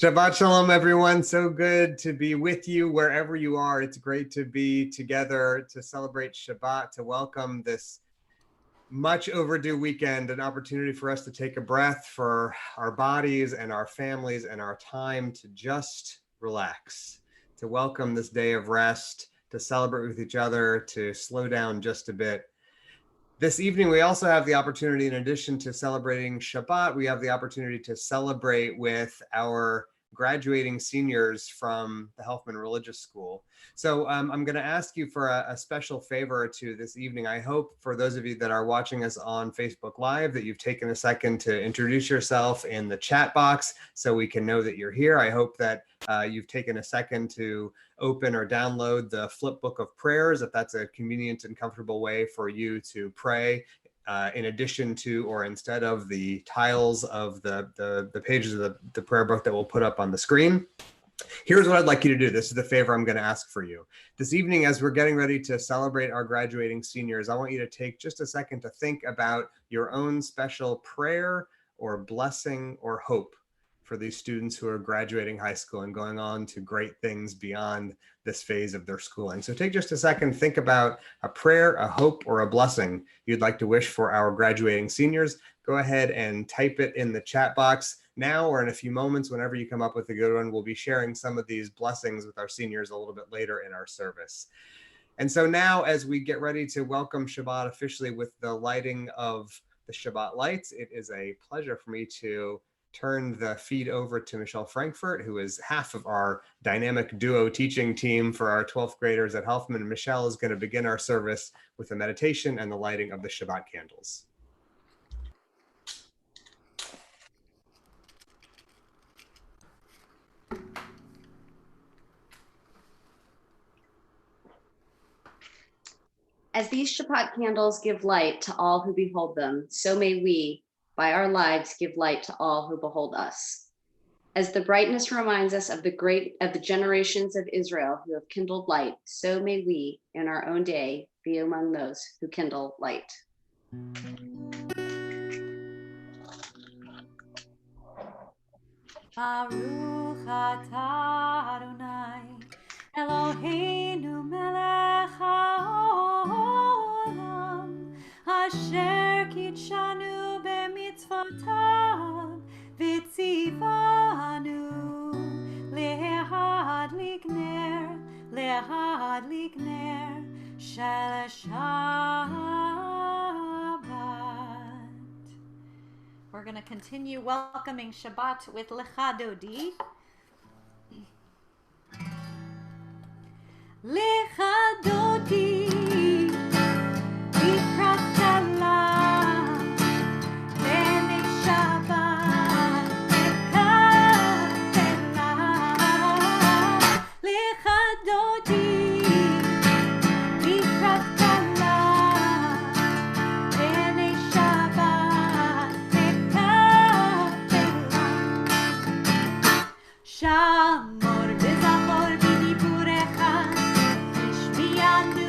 Shabbat Shalom, everyone. So good to be with you wherever you are. It's great to be together to celebrate Shabbat, to welcome this much overdue weekend, an opportunity for us to take a breath for our bodies and our families and our time to just relax, to welcome this day of rest, to celebrate with each other, to slow down just a bit. This evening, we also have the opportunity, in addition to celebrating Shabbat, we have the opportunity to celebrate with our graduating seniors from the Helfman Religious School. So I'm going to ask you for a special favor or two this evening. I hope for those of you that are watching us on Facebook Live that you've taken a second to introduce yourself in the chat box so we can know that you're here. I hope that you've taken a second to open or download the flip book of prayers, if that's a convenient and comfortable way for you to pray in addition to or instead of the tiles of the pages of the prayer book that we'll put up on the screen. Here's what I'd like you to do. This is the favor I'm going to ask for you. This evening, as we're getting ready to celebrate our graduating seniors, I want you to take just a second to think about your own special prayer or blessing or hope for these students who are graduating high school and going on to great things beyond this phase of their schooling. So take just a second, think about a prayer, a hope, or a blessing you'd like to wish for our graduating seniors. Go ahead and type it in the chat box now or in a few moments. Whenever you come up with a good one, we'll be sharing some of these blessings with our seniors a little bit later in our service. And so now, as we get ready to welcome Shabbat officially with the lighting of the Shabbat lights, it is a pleasure for me to turn the feed over to Michelle Frankfurt, who is half of our dynamic duo teaching team for our 12th graders at Helfman. Michelle is going to begin our service with a meditation and the lighting of the Shabbat candles. As these Shabbat candles give light to all who behold them, so may we, by our lives, give light to all who behold us. As the brightness reminds us of the generations of Israel who have kindled light, so may we, in our own day, be among those who kindle light. Baruch atah Adonai, Eloheinu melech haolam, asher kitshanu b'mitzvotav, v'tzivanu lehadlik ner shel Shabbat. We're going to continue welcoming Shabbat with Lecha Dodi. Lecha Dodi, Likrat Salah, B'nei Shabbat, Mekafela. Lecha Dodi, Likrat Salah, B'nei Shabbat, Shamor v'zachor b'diburecha, tishmiyanu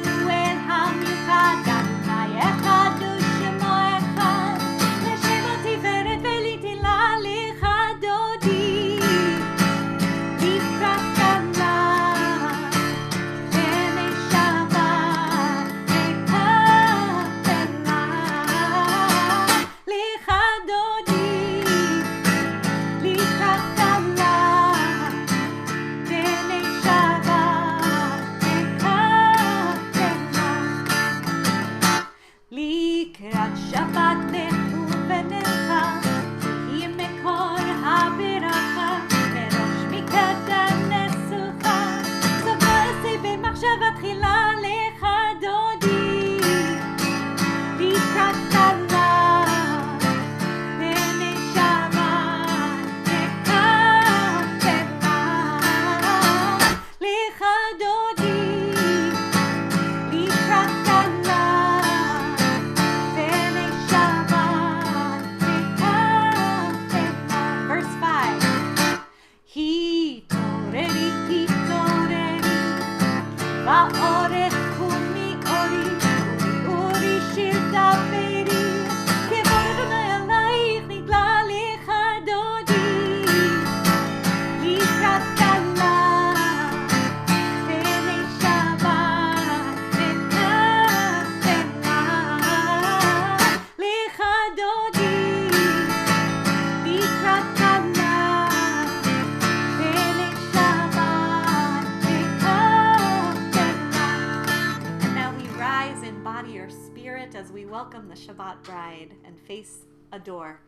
welcome the Shabbat bride and face a door.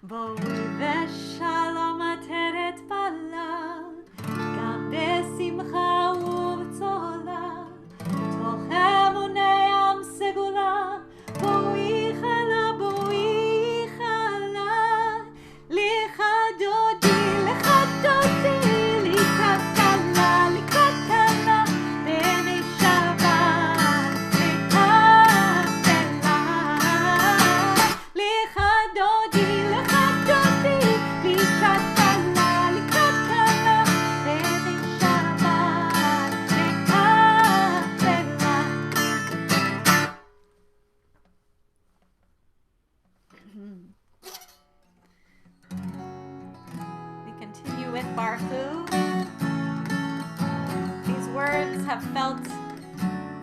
Bo'u v'shalom ateret bala, gam besimcha u'b'tzola, toch emunei am segula, bo'u ichala, licha dodi, likatala, b'nei Shabbat, licha dodi, likatala, b'nei Shabbat, we continue with Baruch. These words have felt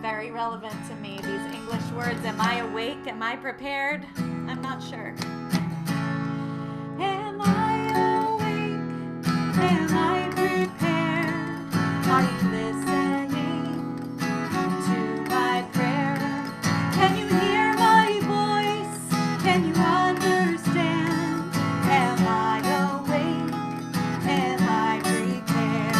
very relevant to me. These English words. Am I awake? Am I prepared? I'm not sure. Am I awake? Am I prepared? Are you listening to my prayer? Can you hear my voice? Can you understand? Am I awake? Am I prepared?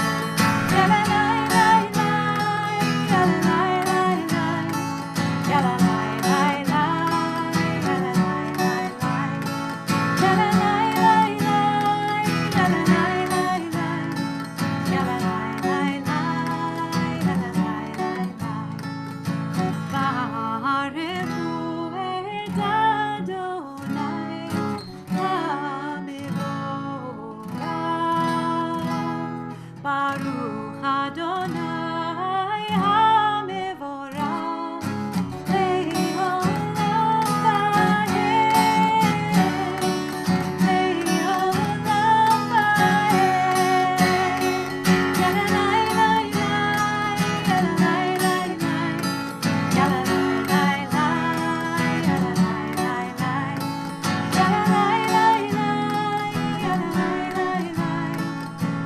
Baruch Adonai HaMevorach Le'olam va'ed, Le'olam va'ed. Yalalai lai lai, yalalai lai lai, yalalai lai lai, yalalai lai lai, yalalai lai lai,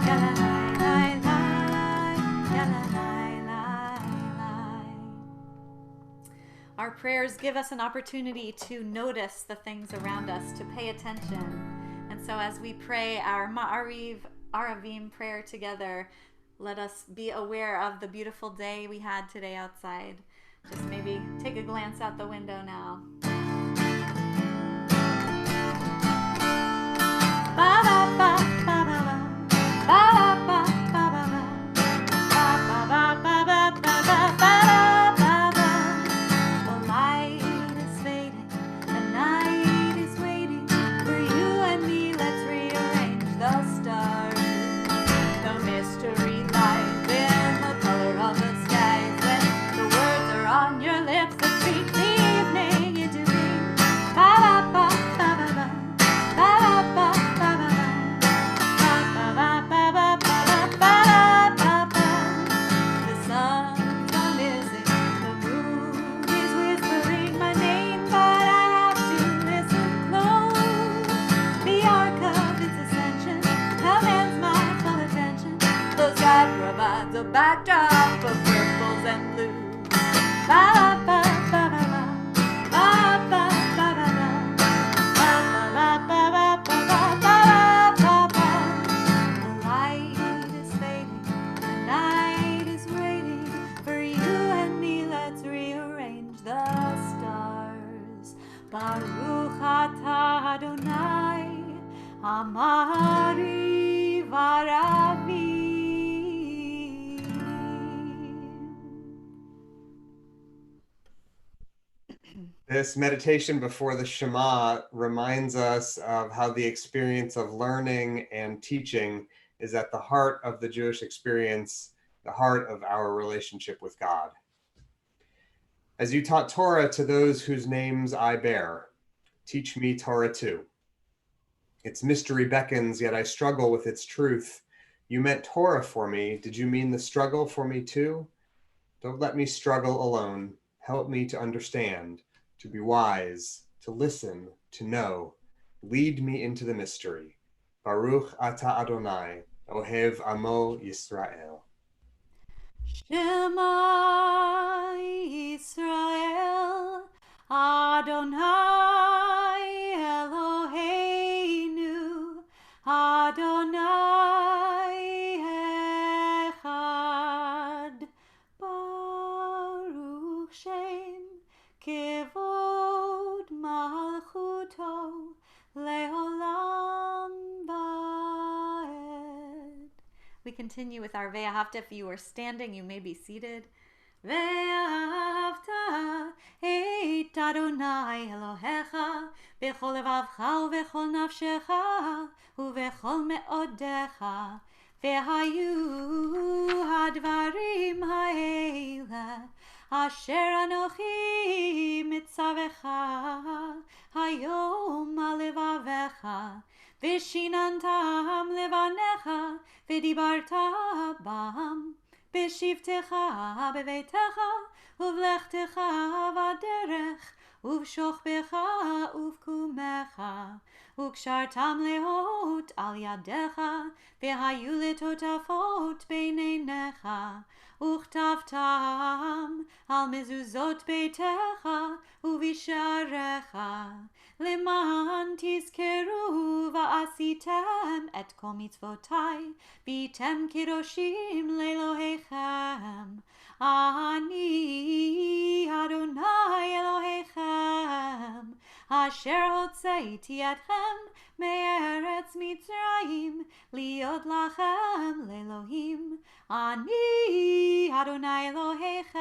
yalalai lai lai, yalalai lai lai. Our prayers give us an opportunity to notice the things around us, to pay attention. And so as we pray our Ma'ariv Aravim prayer together, let us be aware of the beautiful day we had today outside. Just maybe take a glance out the window now. The light is fading, the night is waiting for you and me. Let's rearrange the stars. The mystery lies in the color of the skies. When the words are on your lips that speak the evening into being. Ba-ba-ba-ba-ba-ba, ba-ba-ba-ba-ba-ba, ba-ba-ba-ba-ba-ba-ba-ba. The sun's gone missing, the moon is whispering my name, but I have to listen close. The arc of its ascension commands my full attention. The sky provides a backdrop of purples and blues. Ba-ba-ba-ba-ba-ba, ba-ba-ba-ba-ba, ba-ba-ba-ba-ba-ba-ba-ba. The light is fading, the night is waiting for you and me. Let's rearrange the stars. Baruch atah Adonai Amari Varavi. This meditation before the Shema reminds us of how the experience of learning and teaching is at the heart of the Jewish experience, the heart of our relationship with God. As you taught Torah to those whose names I bear, teach me Torah too. Its mystery beckons, yet I struggle with its truth. You meant Torah for me. Did you mean the struggle for me too? Don't let me struggle alone. Help me to understand, to be wise, to listen, to know. Lead me into the mystery. Baruch atah Adonai, Ohev Amo Yisrael. Shema Yisrael Adonai Eloheinu, Adonai Echad, Baruch Shem Kevod Malchuto Leolam Vaed. We continue with our Ve'ahavta. If you are standing, you may be seated. Ve'ahavta et Adonai Elohecha b'chol levavcha u'b'chol nafshecha u'b'chol me'odecha ve'hayu hadvarim ha'ele asher anochi mitzavecha hayom alevavecha v'shinantam levanecha v'dibarta bam b'shivtecha b'veitecha uvlechtecha v'derech uv'shochbecha uv'kumecha וקשרתם להות על ידיך, והיו לטוטפות בעיניך, וכתבתם על מזוזות ביתך ובשעריך, למען תזכרו ועשיתם את כל מצוותי, והייתם קדושים לאלוהיכם. אני אדוני אלוהיכם, אשר הוצאתי אתכם מארץ מצרים, להיות לכם לאלוהים. אני אדוני אלוהיכם.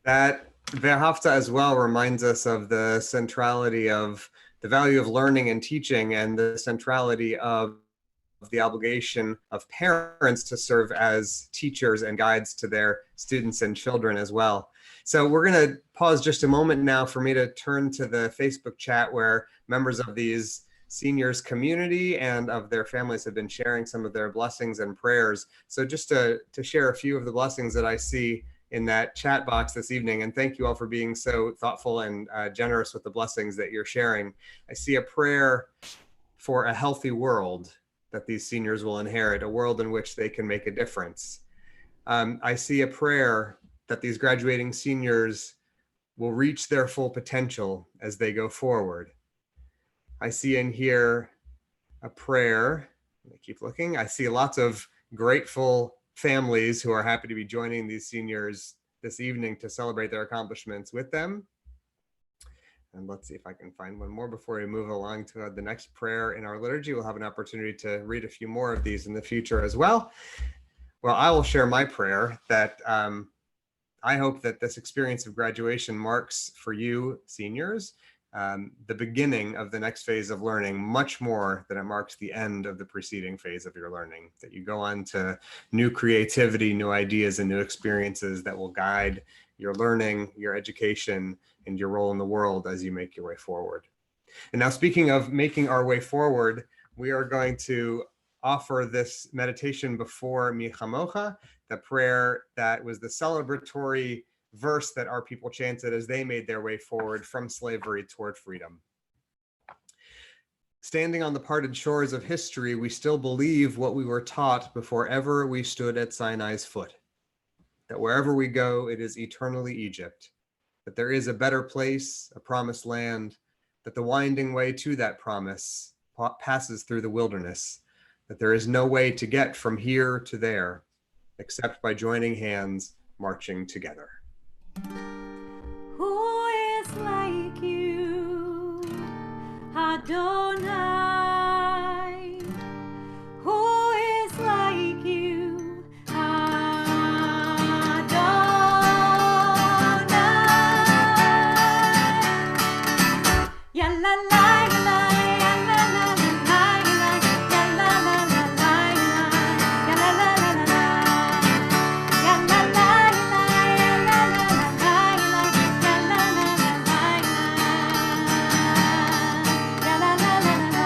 That Ve'ahavta as well reminds us of the centrality of the value of learning and teaching, and the centrality of the obligation of parents to serve as teachers and guides to their students and children as well. So we're going to pause just a moment now for me to turn to the Facebook chat, where members of these seniors community and of their families have been sharing some of their blessings and prayers. So just to share a few of the blessings that I see in that chat box this evening, and thank you all for being so thoughtful and generous with the blessings that you're sharing. I see a prayer for a healthy world that these seniors will inherit, a world in which they can make a difference. I see a prayer that these graduating seniors will reach their full potential as they go forward. I see in here a prayer, I keep looking, I see lots of grateful families who are happy to be joining these seniors this evening to celebrate their accomplishments with them. And let's see if I can find one more before we move along to the next prayer in our liturgy. We'll have an opportunity to read a few more of these in the future as well. Well, I will share my prayer that I hope that this experience of graduation marks for you seniors the beginning of the next phase of learning, much more than it marks the end of the preceding phase of your learning, that you go on to new creativity, new ideas, and new experiences that will guide your learning, your education, and your role in the world as you make your way forward. And now, speaking of making our way forward, we are going to offer this meditation before Mi Chamocha, the prayer that was the celebratory verse that our people chanted as they made their way forward from slavery toward freedom. Standing on the parted shores of history, we still believe what we were taught before ever we stood at Sinai's foot, that wherever we go, it is eternally Egypt, that there is a better place, a promised land, that the winding way to that promise passes through the wilderness, that there is no way to get from here to there, except by joining hands, marching together. Who is like you, Adonai? Who is like you, Adonai? Ya la la la, ya la la la, ya la la la, ya la la la, ya la la la, ya la la la, ya la la la, ya la la la, ya la la la,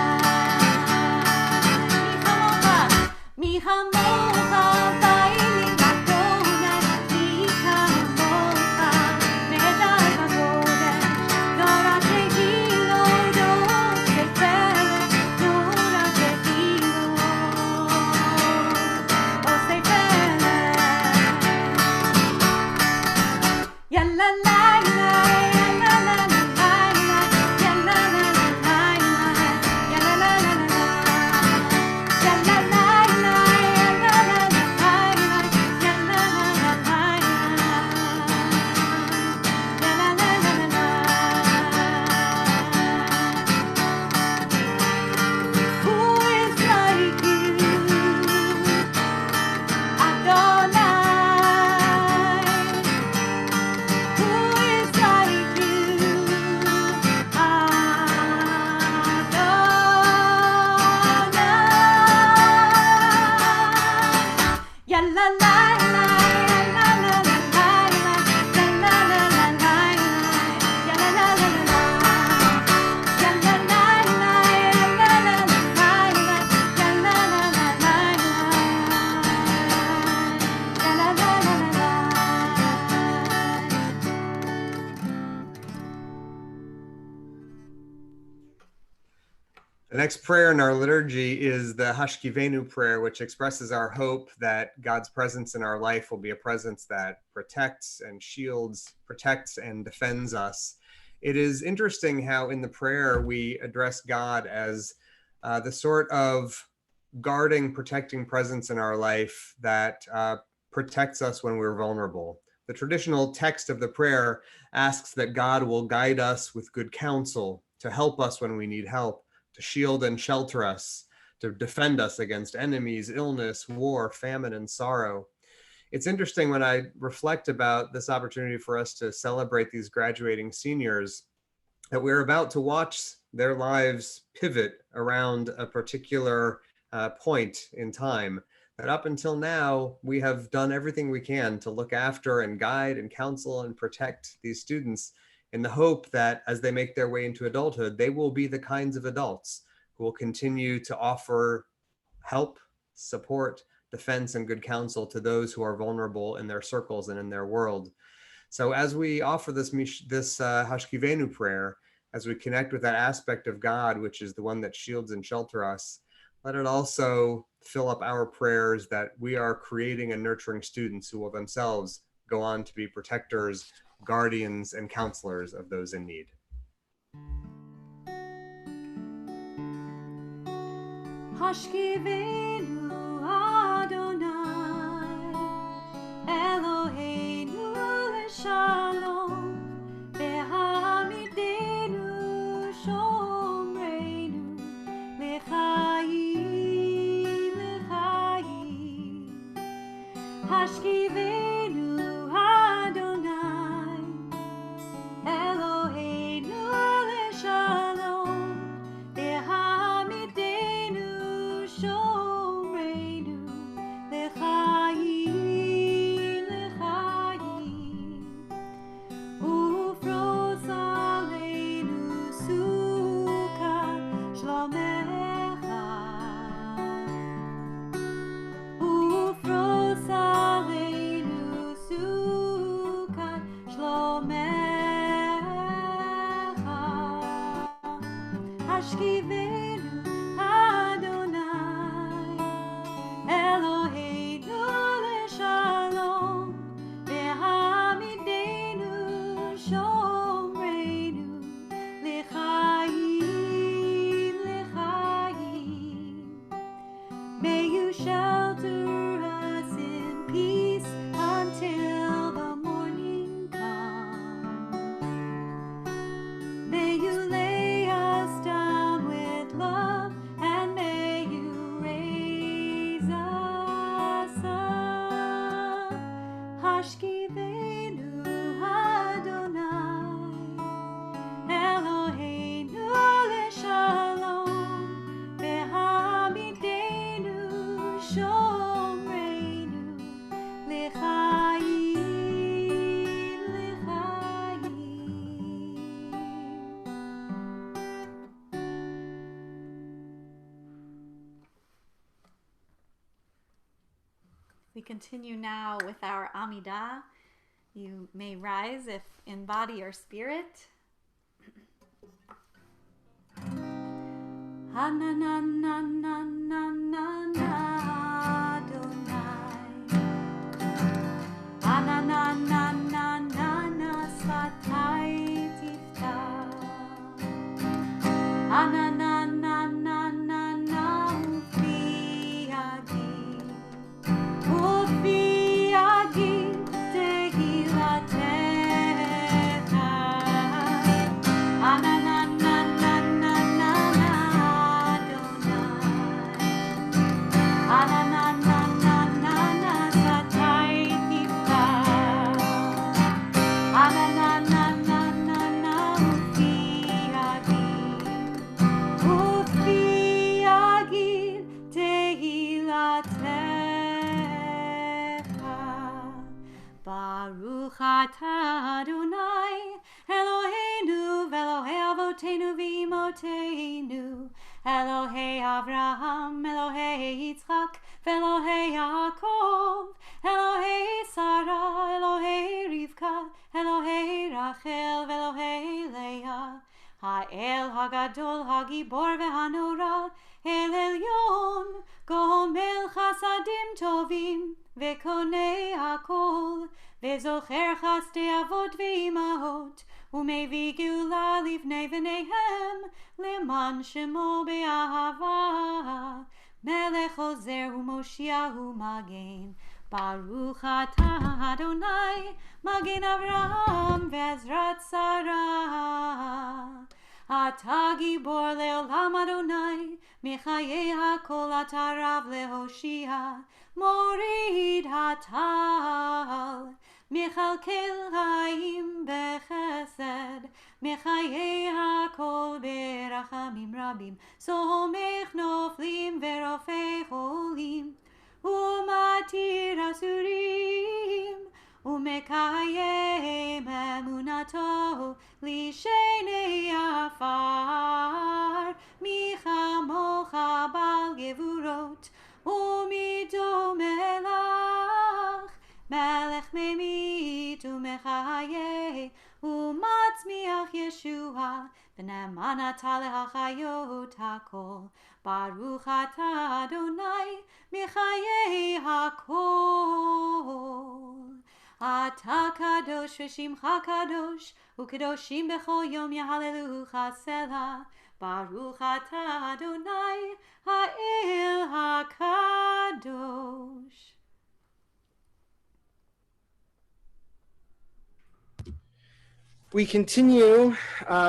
The next prayer in our liturgy is the Hashkivenu prayer, which expresses our hope that God's presence in our life will be a presence that protects and shields, protects and defends us. It is interesting how in the prayer we address God as the sort of guarding, protecting presence in our life that protects us when we're vulnerable. The traditional text of the prayer asks that God will guide us with good counsel, to help us when we need help, to shield and shelter us, to defend us against enemies, illness, war, famine, and sorrow. It's interesting when I reflect about this opportunity for us to celebrate these graduating seniors that we're about to watch their lives pivot around a particular point in time. That up until now, we have done everything we can to look after and guide and counsel and protect these students in the hope that as they make their way into adulthood, they will be the kinds of adults who will continue to offer help, support, defense, and good counsel to those who are vulnerable in their circles and in their world. So as we offer this Hashkivenu prayer, as we connect with that aspect of God, which is the one that shields and shelters us, let it also fill up our prayers that we are creating and nurturing students who will themselves go on to be protectors, guardians, and counselors of those in need. Hashkivenu Adonai Eloheinu leshalom Behamidenu shomreinu lechayim lechayim Hashkivenu Adonai Eloheinu leshalom Behamidenu shomreinu lechayim lechayim ufros aleinu sukat shlomecha ufros aleinu sukat shlomecha Hashkivenu Adonai Eloheinu leshalom Behamidenu shomreinu lechayim lechayim May you shelter us in peace until the morning comes. May you lay us down with love, and may you raise us up. Hashkivenu Adonai Eloheinu leshalom Behamidenu shomreinu lechayim lechayim. We continue now with our Amidah. You may rise if in body or spirit. Hanananananana Adonai Hanananananana Satai Tiftach Hanananananana Ufi Agil Ufi Agil Tehilatecha Hanananananana Ananananana satai tiftach Ananananana ufi agil tehilatecha Baruch atah Adonai Eloheinu v'Elohei avotenu v'imotenu Elohei Avraham, Elohei Yitzchak, Elohei Yaakov, Elohei Sarah, Elohei Rivka, Elohei Rachel, Elohei Leah, האל הגדול, הגיבור והנורא, אל עליון, גומל חסדים טובים, וקונה הכל, וזוכר חסדי אבות ואימהות, ומביא גאולה לבני בניהם, למען שמו באהבה. מלך עוזר ומושיע ומגן, ברוך אתה אדוני, מגן אברהם ועזרת שרה. אתה גיבור לעולם אדוני, מחיי הכל אתה רב להושיע, מוריד הטל, מכלכל חיים בחסד, מחיי הכל ברחמים רבים, סומך נופלים ורופא חולים, ומתיר אסורים, ומקיים אמונתו לשני עפר. מי כמוך בעל גבורות ומידו מלך, מלך ממית ומחיה ומצמיח ישועה, ונאמן אתה להחיות הכל. ברוך אתה אדוני מחיי הכל. אתה קדוש ושמך קדוש, וקדושים בכל יום יהללוך סלה. ברוך אתה אדוני האל הקדוש. We continue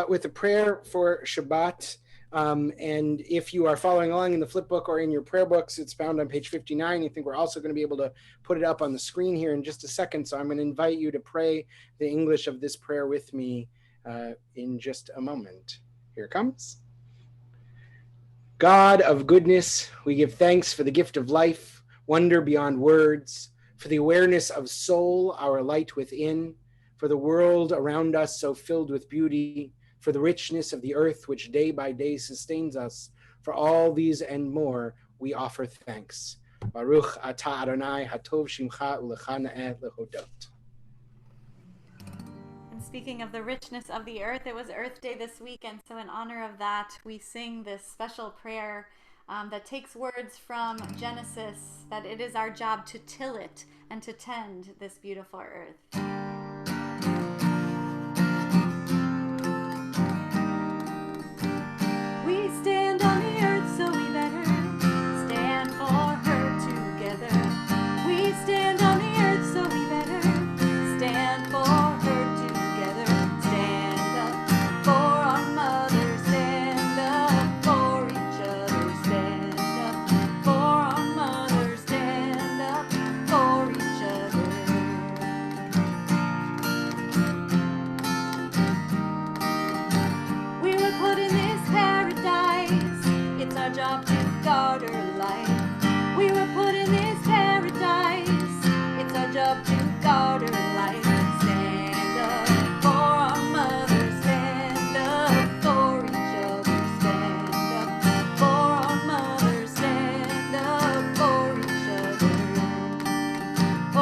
with a prayer for Shabbat. And if you are following along in the flip book or in your prayer books, it's found on page 59. I think we're also going to be able to put it up on the screen here in just a second. So I'm going to invite you to pray the English of this prayer with me in just a moment. Here it comes. God of goodness, we give thanks for the gift of life, wonder beyond words, for the awareness of soul, our light within, for the world around us so filled with beauty, for the richness of the earth which day by day sustains us. For all these and more, we offer thanks. Baruch atah Adonai hatov shimcha ulecha na'eh lehodot. And speaking of the richness of the earth, it was Earth Day this week, and so in honor of that, we sing this special prayer that takes words from Genesis, that it is our job to till it and to tend this beautiful earth. We stand on the earth, so we better stand for her together. We stand on the earth, so we better stand for her together. Stand up for our mother, stand up for each other, stand up for our mother, stand up for each other. We were put in this paradise, it's our job to guard her life. We were put in this paradise, it's our job to guard her life. Stand up for our mother, stand up for each other, stand up for our mother, stand up for each other. Oh,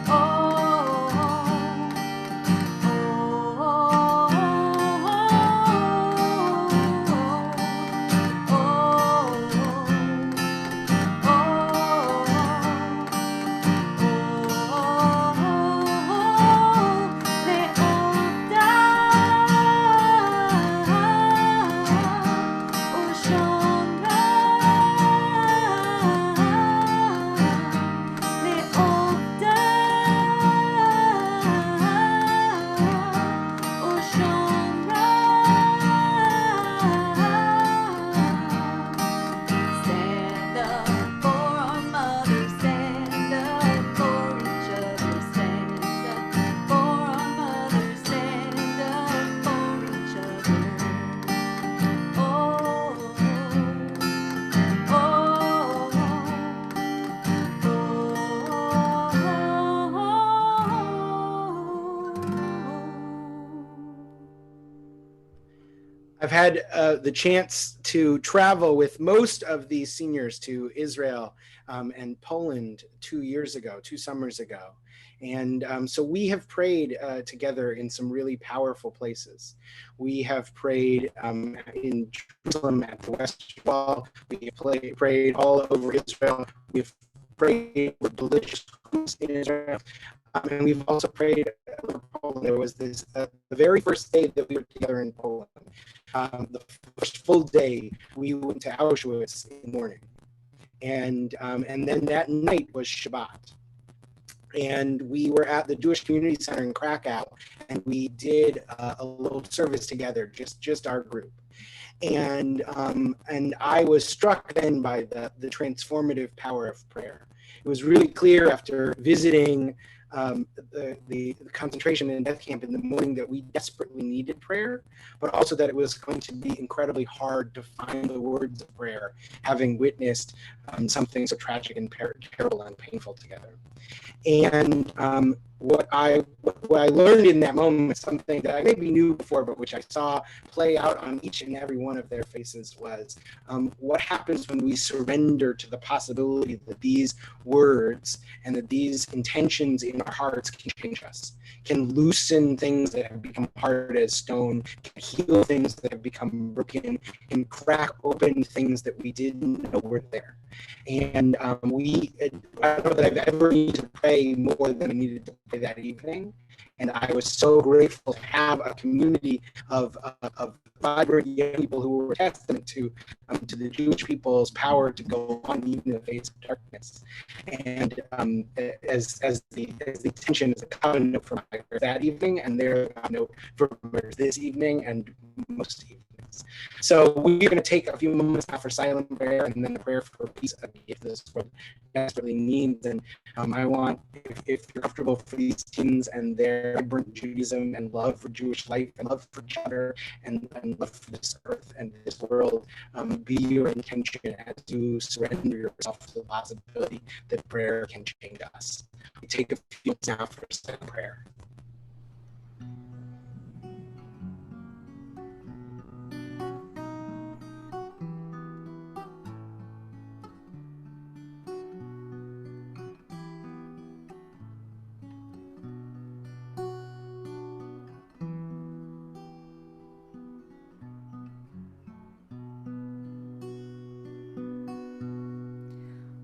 oh, oh, stand up for our mother, stand up for each other, stand up for our mother, stand up for each other. Oh, oh, I've had the chance to travel with most of these seniors to Israel and Poland 2 summers ago. And so we have prayed together in some really powerful places. We have prayed in Jerusalem at the West Wall. We have prayed all over Israel. We've prayed with religious schools in Israel. And we've also prayed over Poland. There was this, the very first day that we were together in Poland, the first full day, we went to Auschwitz in the morning. And then that night was Shabbat. And we were at the Jewish Community Center in Krakow, and we did a little service together, just our group. And I was struck then by the transformative power of prayer. It was really clear after visiting the concentration and death camp in the morning that we desperately needed prayer, but also that it was going to be incredibly hard to find the words of prayer, having witnessed something so tragic and terrible and painful together. And what I learned in that moment, something that I maybe knew before, but which I saw play out on each and every one of their faces, was what happens when we surrender to the possibility that these words and that these intentions in our hearts can change us, can loosen things that have become hard as stone, can heal things that have become broken, can crack open things that we didn't know were there. And I don't know that I've ever needed to pray more than I needed to pray that evening. And I was so grateful to have a community of vibrant young people who were testament to the Jewish people's power to go on even in the face of darkness. And as the tension is a common note for my prayer that evening, and their note for this evening and most evenings. So we're going to take a few moments now for silent prayer, and then a prayer for peace, a gift this world desperately needs. And I want, if you're comfortable, for these teens and their vibrant Judaism and love for Jewish life and love for each other and love for this earth and this world, be your intention as you surrender yourself to the possibility that prayer can change us. We take a few minutes now for silent prayer.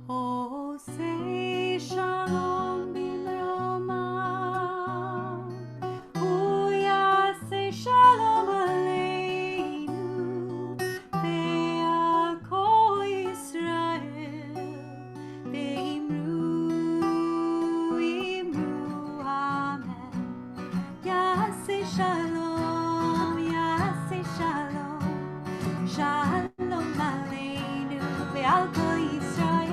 Oh, say shalom b'mroma. Oh, yeah, say shalom aleinu. Ve'al kol Yisrael. Ve'imru, imru, amen. Yeah, say shalom, yeah, say shalom. Shalom aleinu. Ve'al kol Yisrael.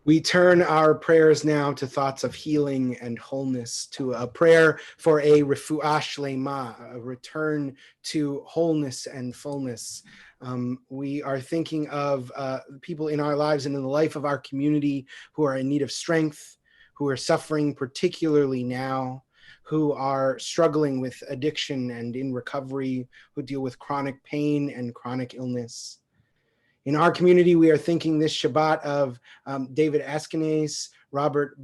We turn our prayers now to thoughts of healing and wholeness, to a prayer for a refuah shlema, a return to wholeness and fullness. We are thinking of people in our lives and in the life of our community who are in need of strength, who are suffering particularly now, who are struggling with addiction and in recovery, who deal with chronic pain and chronic illness. In our community, we are thinking this Shabbat of David Askenaze, Robert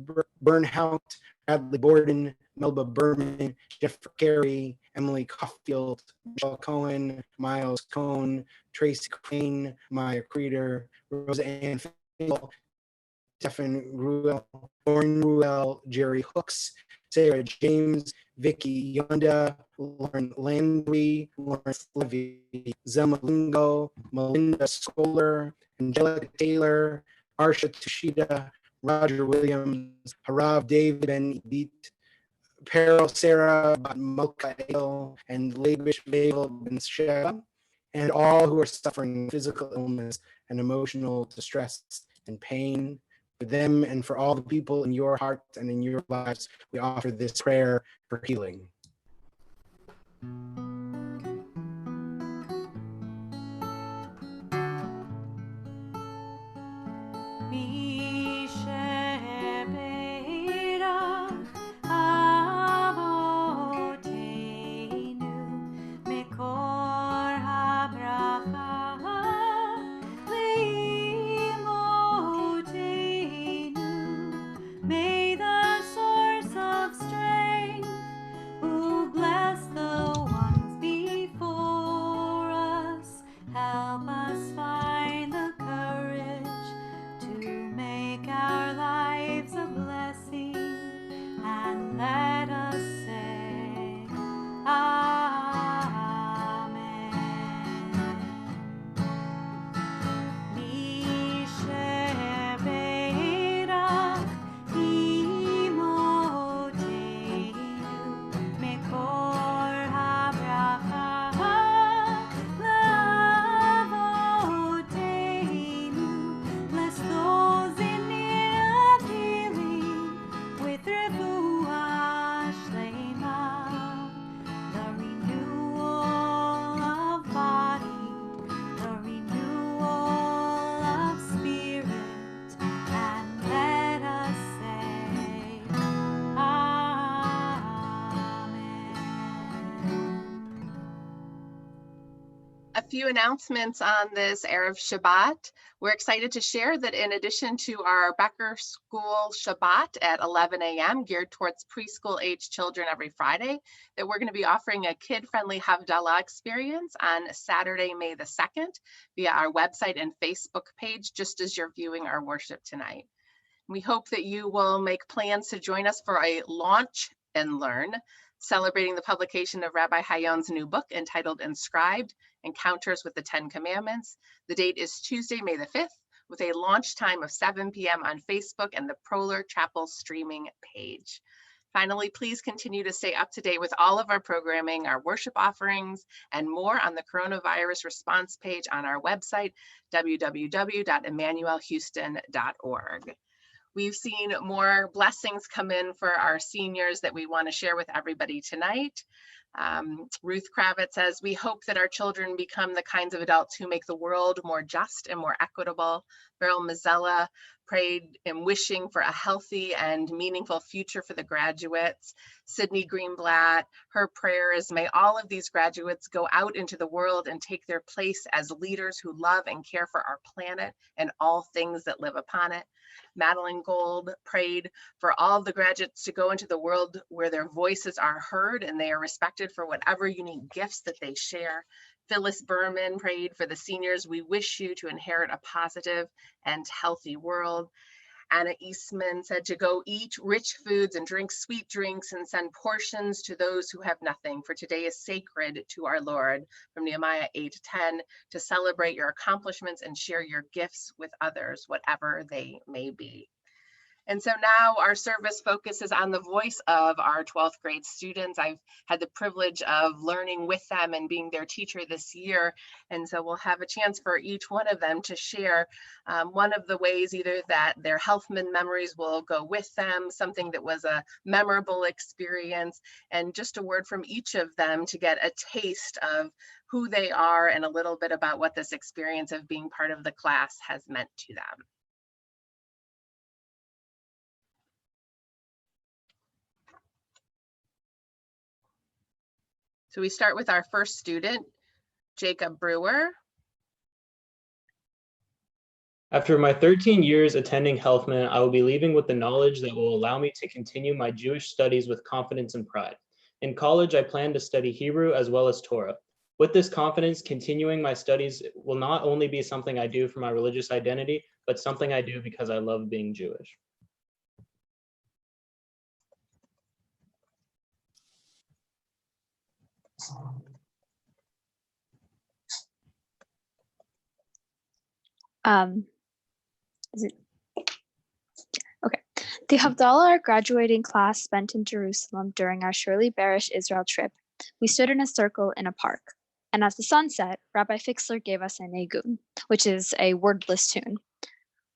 Bernhout, Bradley Borden, Melba Berman, Jeff Carey, Emily Caulfield, Michelle Cohen, Miles Cohn, Tracy Crane, Maya Creeder, Rosa Ann Phil, Stephen Ruel, Lauren Ruel, Jerry Hooks, Sarah James, Vicky Yonda, Lauren Landry, Lawrence Levy, Zelma Lingo, Melinda Scholar, Angelica Taylor, Marsha Tushida, Roger Williams, Harav David Ben Edith, Peril Sarah Malkael, and Labish Babel Ben Sheba, and all who are suffering physical illness and emotional distress and pain. For them and for all the people in your hearts and in your lives, we offer this prayer for healing. May the source of strength, who bless the ones before us, help us find the courage to make our lives a blessing, and let us say, Amen. Mishe Imotenu, Mekor HaBracha, Lavotenu. Bless those in need of healing with Refuah Shlema, the renewal of body, the renewal of spirit, and let us say, Amen. A few announcements on this Erev Shabbat. We're excited to share that in addition to our Becker School Shabbat at 11 a.m. geared towards preschool age children every Friday, that we're going to be offering a kid-friendly Havdalah experience on Saturday, May the 2nd via our website and Facebook page, just as you're viewing our worship tonight. We hope that you will make plans to join us for a launch and learn, celebrating the publication of Rabbi Hayon's new book entitled Inscribed, Encounters with the Ten Commandments. The date is Tuesday, May the 5th, with a launch time of 7 p.m. on Facebook and the Proler Chapel streaming page. Finally, please continue to stay up to date with all of our programming, our worship offerings, and more on the coronavirus response page on our website, www.emmanuelhouston.org. We've seen more blessings come in for our seniors that we want to share with everybody tonight. Ruth Kravitz says, we hope that our children become the kinds of adults who make the world more just and more equitable. Beryl Mazzella prayed and wishing for a healthy and meaningful future for the graduates. Sydney Greenblatt, her prayer is, may all of these graduates go out into the world and take their place as leaders who love and care for our planet and all things that live upon it. Madeline Gold prayed for all of the graduates to go into the world where their voices are heard and they are respected for whatever unique gifts that they share. Phyllis Berman prayed for the seniors. We wish you to inherit a positive and healthy world. Anna Eastman said to go eat rich foods and drink sweet drinks and send portions to those who have nothing, for today is sacred to our Lord, from Nehemiah 8:10, to celebrate your accomplishments and share your gifts with others, whatever they may be. And so now our service focuses on the voice of our 12th grade students. I've had the privilege of learning with them and being their teacher this year. And so we'll have a chance for each one of them to share one of the ways either that their Helfman memories will go with them, something that was a memorable experience, and just a word from each of them to get a taste of who they are and a little bit about what this experience of being part of the class has meant to them. So we start with our first student, Jacob Brewer. After my 13 years attending Helfman, I will be leaving with the knowledge that will allow me to continue my Jewish studies with confidence and pride. In college, I plan to study Hebrew as well as Torah. With this confidence, continuing my studies will not only be something I do for my religious identity, but something I do because I love being Jewish. The Havdalah, our graduating class, spent in Jerusalem during our Shirley Barish Israel trip. We stood in a circle in a park, and as the sun set, Rabbi Fixler gave us a negun, which is a wordless tune.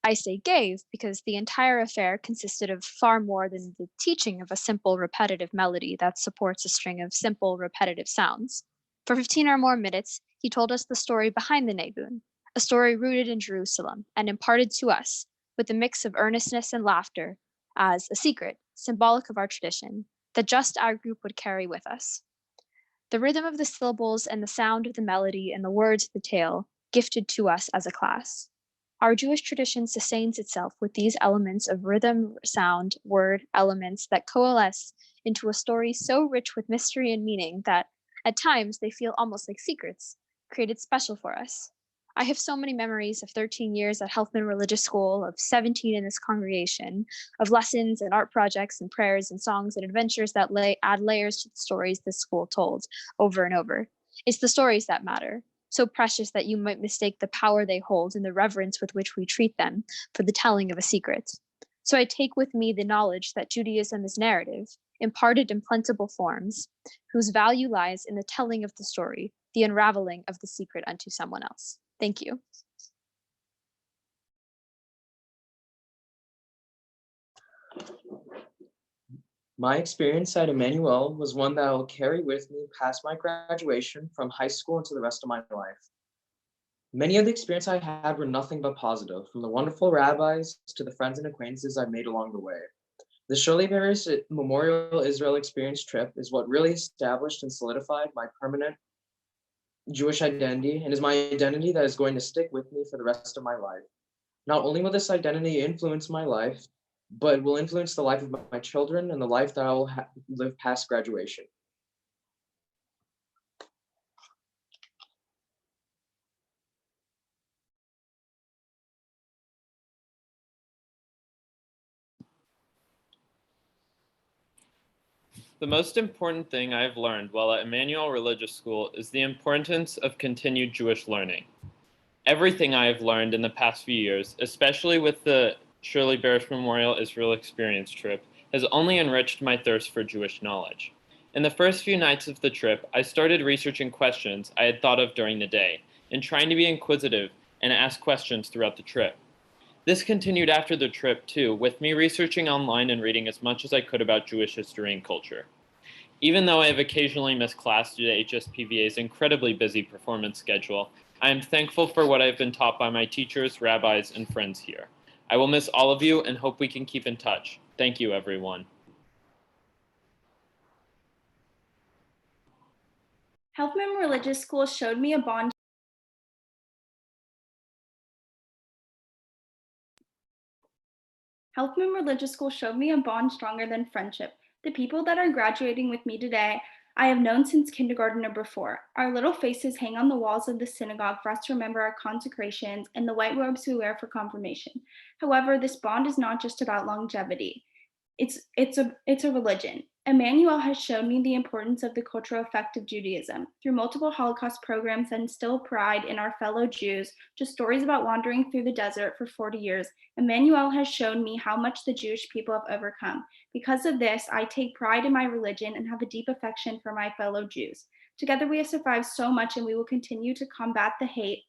I say gave because the entire affair consisted of far more than the teaching of a simple repetitive melody that supports a string of simple repetitive sounds. For 15 or more minutes, he told us the story behind the negun, a story rooted in Jerusalem and imparted to us with a mix of earnestness and laughter as a secret, symbolic of our tradition, that just our group would carry with us. The rhythm of the syllables and the sound of the melody and the words of the tale gifted to us as a class. Our Jewish tradition sustains itself with these elements of rhythm, sound, word, elements that coalesce into a story so rich with mystery and meaning that at times they feel almost like secrets, created special for us. I have so many memories of 13 years at Helfman Religious School, of 17 in this congregation, of lessons and art projects and prayers and songs and adventures that add layers to the stories this school told over and over. It's the stories that matter, so precious that you might mistake the power they hold and the reverence with which we treat them for the telling of a secret. So I take with me the knowledge that Judaism is narrative, imparted in plentiful forms, whose value lies in the telling of the story, the unraveling of the secret unto someone else. Thank you. My experience at Emmanuel was one that I will carry with me past my graduation from high school into the rest of my life. Many of the experiences I had were nothing but positive, from the wonderful rabbis to the friends and acquaintances I made along the way. The Shirley Barish Memorial Israel Experience trip is what really established and solidified my permanent Jewish identity and is my identity that is going to stick with me for the rest of my life. Not only will this identity influence my life, but will influence the life of my children and the life that I will live past graduation. The most important thing I have learned while at Emanu Religious School is the importance of continued Jewish learning. Everything I have learned in the past few years, especially with the Shirley Barish Memorial Israel Experience trip, has only enriched my thirst for Jewish knowledge. In the first few nights of the trip, I started researching questions I had thought of during the day, and trying to be inquisitive and ask questions throughout the trip. This continued after the trip, too, with me researching online and reading as much as I could about Jewish history and culture. Even though I have occasionally missed class due to HSPVA's incredibly busy performance schedule, I am thankful for what I've been taught by my teachers, rabbis, and friends here. I will miss all of you and hope we can keep in touch. Thank you, everyone. Helfman Religious School showed me a bond. Helfman Religious School showed me a bond stronger than friendship. The people that are graduating with me today, I have known since kindergarten or before. Our little faces hang on the walls of the synagogue for us to remember our consecrations and the white robes we wear for confirmation. However, this bond is not just about longevity. It's a religion. Emmanuel has shown me the importance of the cultural effect of Judaism. Through multiple Holocaust programs that instill pride in our fellow Jews, to stories about wandering through the desert for 40 years, Emmanuel has shown me how much the Jewish people have overcome. Because of this, I take pride in my religion and have a deep affection for my fellow Jews. Together we have survived so much, and we will continue to combat the hate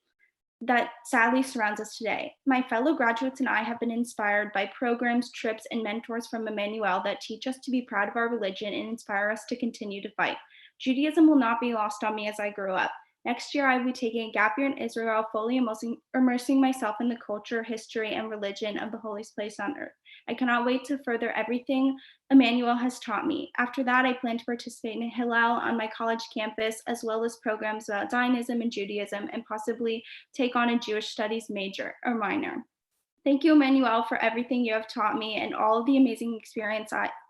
that sadly surrounds us today. My fellow graduates and I have been inspired by programs, trips, and mentors from Emmanuel that teach us to be proud of our religion and inspire us to continue to fight. Judaism will not be lost on me as I grow up. Next year, I will be taking a gap year in Israel, fully immersing myself in the culture, history, and religion of the holiest place on earth. I cannot wait to further everything Emmanuel has taught me. After that, I plan to participate in Hillel on my college campus, as well as programs about Zionism and Judaism, and possibly take on a Jewish studies major or minor. Thank you, Emmanuel, for everything you have taught me and all of the amazing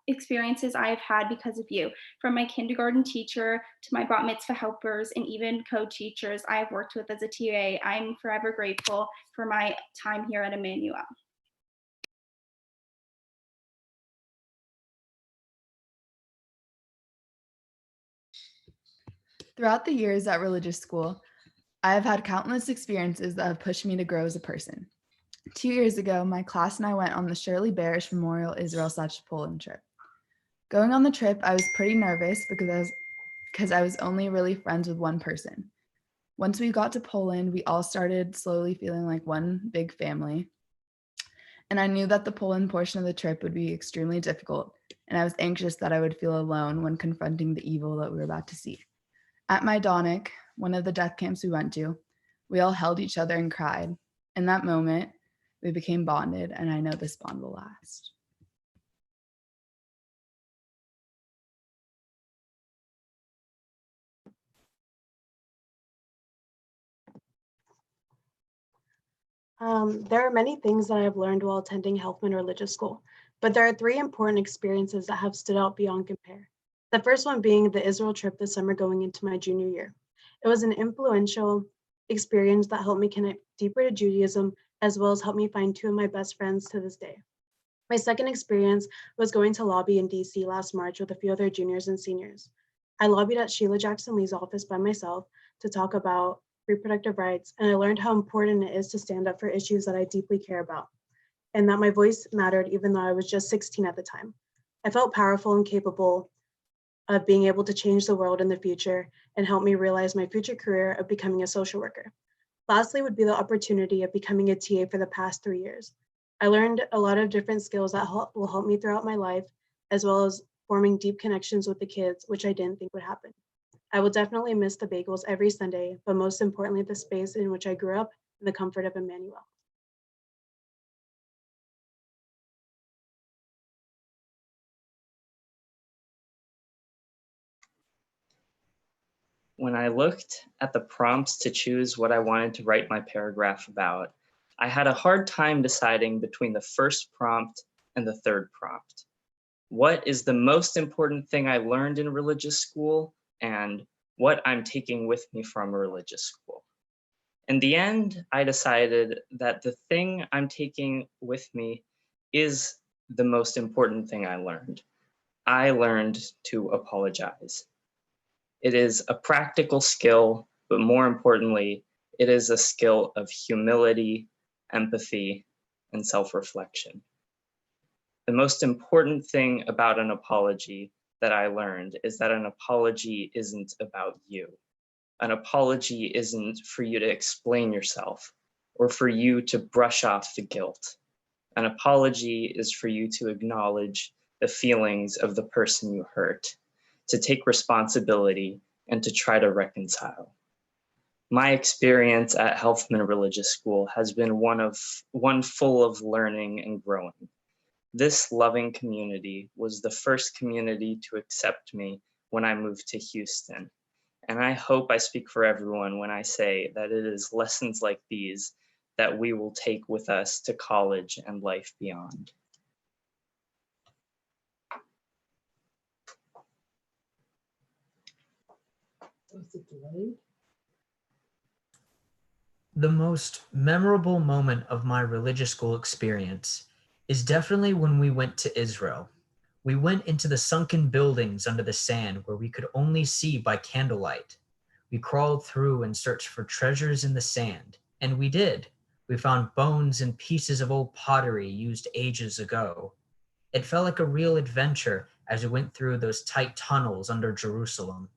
experiences I have had because of you. From my kindergarten teacher to my bat mitzvah helpers and even co-teachers I have worked with as a TA, I'm forever grateful for my time here at Emmanuel. Throughout the years at religious school, I have had countless experiences that have pushed me to grow as a person. 2 years ago, my class and I went on the Shirley Barish Memorial Israel/Poland trip. Going on the trip, I was pretty nervous because I was only really friends with one person. Once we got to Poland, we all started slowly feeling like one big family. And I knew that the Poland portion of the trip would be extremely difficult, and I was anxious that I would feel alone when confronting the evil that we were about to see. At Majdanek, one of the death camps we went to, we all held each other and cried. In that moment, we became bonded, and I know this bond will last. There are many things that I have learned while attending Helfman Religious School, but there are 3 important experiences that have stood out beyond compare. The first one being the Israel trip this summer going into my junior year. It was an influential experience that helped me connect deeper to Judaism, as well as helped me find 2 of my best friends to this day. My second experience was going to lobby in DC last March with a few other juniors and seniors. I lobbied at Sheila Jackson Lee's office by myself to talk about reproductive rights, and I learned how important it is to stand up for issues that I deeply care about, and that my voice mattered even though I was just 16 at the time. I felt powerful and capable of being able to change the world in the future and help me realize my future career of becoming a social worker. Lastly would be the opportunity of becoming a TA for the past 3 years. I learned a lot of different skills that will help me throughout my life, as well as forming deep connections with the kids, which I didn't think would happen. I will definitely miss the bagels every Sunday, but most importantly, the space in which I grew up and the comfort of Emmanuel. When I looked at the prompts to choose what I wanted to write my paragraph about, I had a hard time deciding between the first prompt and the third prompt. What is the most important thing I learned in religious school, and what I'm taking with me from religious school? In the end, I decided that the thing I'm taking with me is the most important thing I learned. I learned to apologize. It is a practical skill, but more importantly, it is a skill of humility, empathy, and self-reflection. The most important thing about an apology that I learned is that an apology isn't about you. An apology isn't for you to explain yourself or for you to brush off the guilt. An apology is for you to acknowledge the feelings of the person you hurt, to take responsibility, and to try to reconcile. My experience at Helfman Religious School has been one full of learning and growing. This loving community was the first community to accept me when I moved to Houston. And I hope I speak for everyone when I say that it is lessons like these that we will take with us to college and life beyond. The most memorable moment of my religious school experience is definitely when we went to Israel. We went into the sunken buildings under the sand where we could only see by candlelight. We crawled through and searched for treasures in the sand, and we did. We found bones and pieces of old pottery used ages ago. It felt like a real adventure as we went through those tight tunnels under Jerusalem.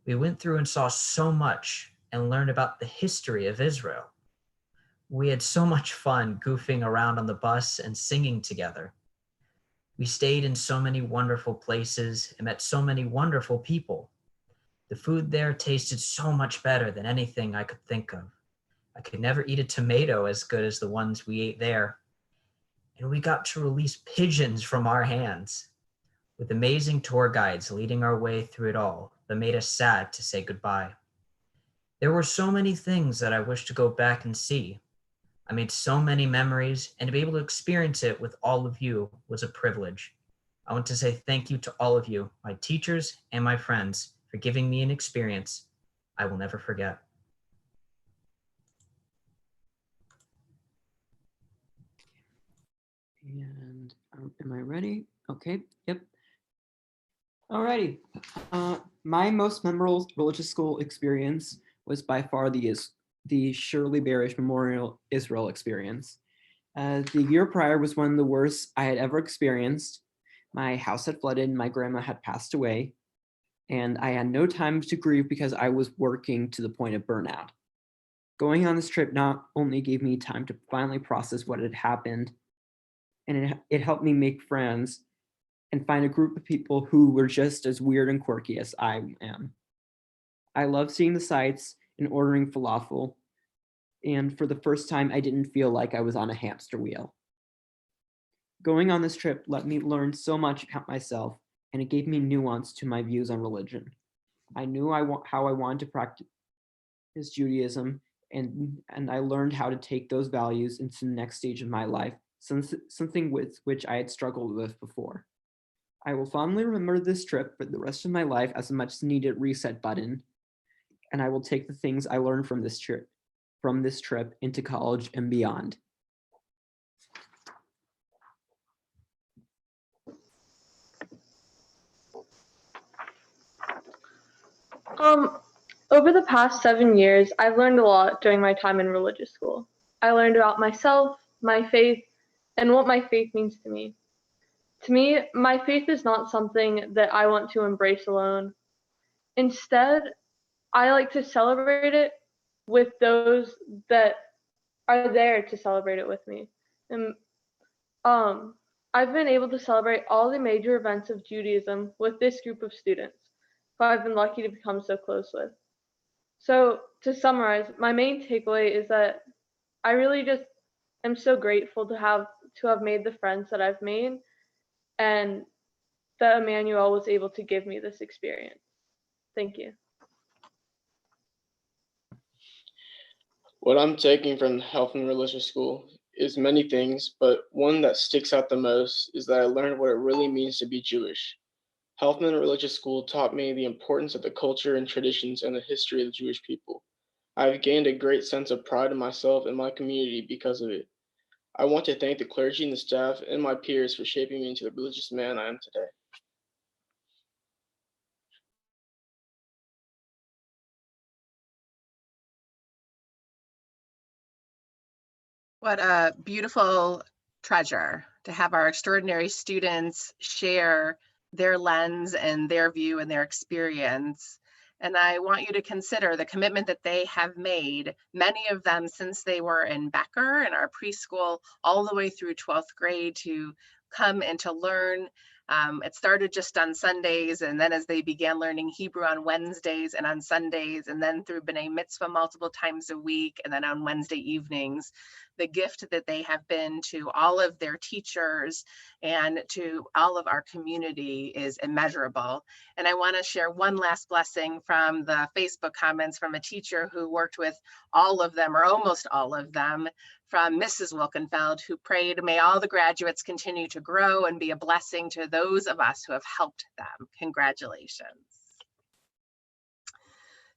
We went through and saw so much and learned about the history of Israel. We had so much fun goofing around on the bus and singing together. We stayed in so many wonderful places and met so many wonderful people. The food there tasted so much better than anything I could think of. I could never eat a tomato as good as the ones we ate there. And we got to release pigeons from our hands, with amazing tour guides leading our way through it all that made us sad to say goodbye. There were so many things that I wish to go back and see. I made so many memories, and to be able to experience it with all of you was a privilege. I want to say thank you to all of you, my teachers and my friends, for giving me an experience I will never forget. And am I ready? Okay, yep. Alrighty. My most memorable religious school experience was by far the Shirley Barish Memorial Israel experience. The year prior was one of the worst I had ever experienced. My house had flooded, my grandma had passed away, and I had no time to grieve because I was working to the point of burnout. Going on this trip not only gave me time to finally process what had happened, and it helped me make friends and find a group of people who were just as weird and quirky as I am. I love seeing the sights and ordering falafel, and for the first time, I didn't feel like I was on a hamster wheel. Going on this trip let me learn so much about myself, and it gave me nuance to my views on religion. I knew how I wanted to practice Judaism, and I learned how to take those values into the next stage of my life, something with which I had struggled with before. I will fondly remember this trip for the rest of my life as a much needed reset button, and I will take the things I learned from this trip into college and beyond. Over the past 7 years, I've learned a lot during my time in religious school. I learned about myself, my faith, and what my faith means to me. To me, my faith is not something that I want to embrace alone. Instead, I like to celebrate it with those that are there to celebrate it with me. And I've been able to celebrate all the major events of Judaism with this group of students, who I've been lucky to become so close with. So to summarize, my main takeaway is that I really just am so grateful to have made the friends that I've made, and that Emmanuel was able to give me this experience. Thank you. What I'm taking from Helfman Religious School is many things, but one that sticks out the most is that I learned what it really means to be Jewish. Helfman Religious School taught me the importance of the culture and traditions and the history of the Jewish people. I've gained a great sense of pride in myself and my community because of it. I want to thank the clergy and the staff and my peers for shaping me into the religious man I am today. What a beautiful treasure to have our extraordinary students share their lens and their view and their experience. And I want you to consider the commitment that they have made, many of them since they were in Becker in our preschool, all the way through 12th grade, to come and to learn. It started just on Sundays, and then as they began learning Hebrew on Wednesdays and on Sundays, and then through B'nai Mitzvah multiple times a week, and then on Wednesday evenings, the gift that they have been to all of their teachers and to all of our community is immeasurable. And I want to share one last blessing from the Facebook comments from a teacher who worked with all of them, or almost all of them, from Mrs. Wilkenfeld, who prayed, may all the graduates continue to grow and be a blessing to those of us who have helped them. Congratulations.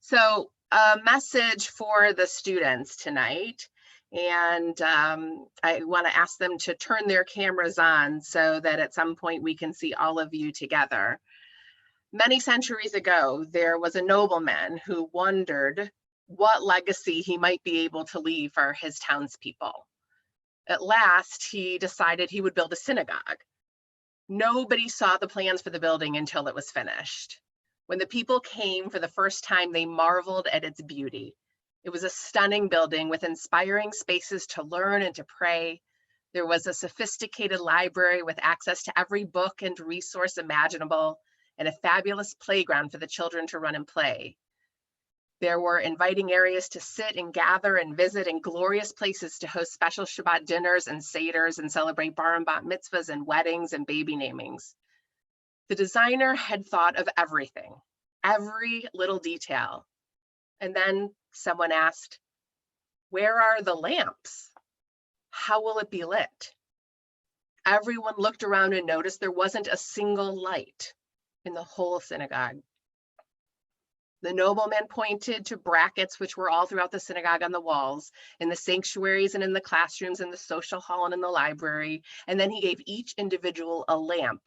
So a message for the students tonight. And I want to ask them to turn their cameras on so that at some point we can see all of you together. Many centuries ago, there was a nobleman who wondered what legacy he might be able to leave for his townspeople. At last, he decided he would build a synagogue. Nobody saw the plans for the building until it was finished. When the people came for the first time, they marveled at its beauty. It was a stunning building with inspiring spaces to learn and to pray. There was a sophisticated library with access to every book and resource imaginable, and a fabulous playground for the children to run and play. There were inviting areas to sit and gather and visit, and glorious places to host special Shabbat dinners and seders and celebrate bar and bat mitzvahs and weddings and baby namings. The designer had thought of everything, every little detail. And then someone asked, where are the lamps? How will it be lit? Everyone looked around and noticed there wasn't a single light in the whole synagogue. The nobleman pointed to brackets which were all throughout the synagogue on the walls, in the sanctuaries and in the classrooms, in the social hall and in the library. And then he gave each individual a lamp,